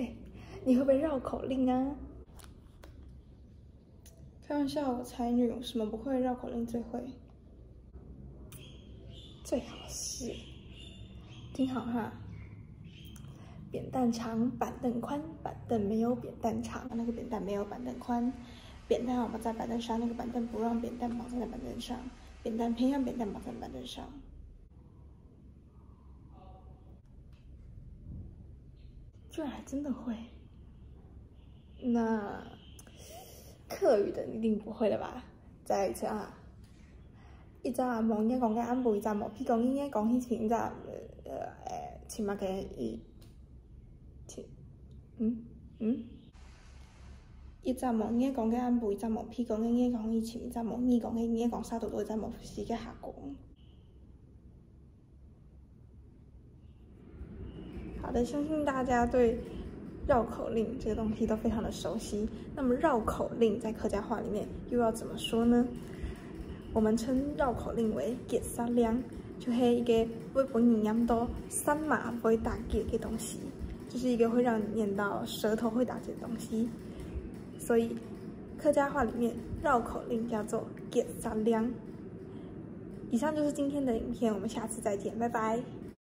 哎，你会不会绕口令啊？开玩笑，我才女，有什么不会？绕口令最会。最好是听好哈。扁担长，板凳宽，板凳没有扁担长，那个扁担没有板凳宽。扁担绑在板凳上，那个板凳不让扁担绑在板凳上，扁担偏让扁担绑在板凳上。居然还真的会。那客语的你一定不会了吧？再来一次啊！一隻阿毛應該講緊啱背，一隻毛屁講應該講起前隻前物嘅前一隻毛應該講緊啱背，一隻毛屁講應該講起前，一隻毛耳講嘅應該講沙度到，一隻毛屎嘅下講。好的，相信大家對绕口令这个东西都非常的熟悉。那么绕口令在客家话里面又要怎么说呢？我们称绕口令为结沙亮，就是一个会把你念到三码不会打结的东西，就是一个会让你念到舌头会打结的东西。所以客家话里面绕口令叫做结沙亮。以上就是今天的影片，我们下次再见，拜拜。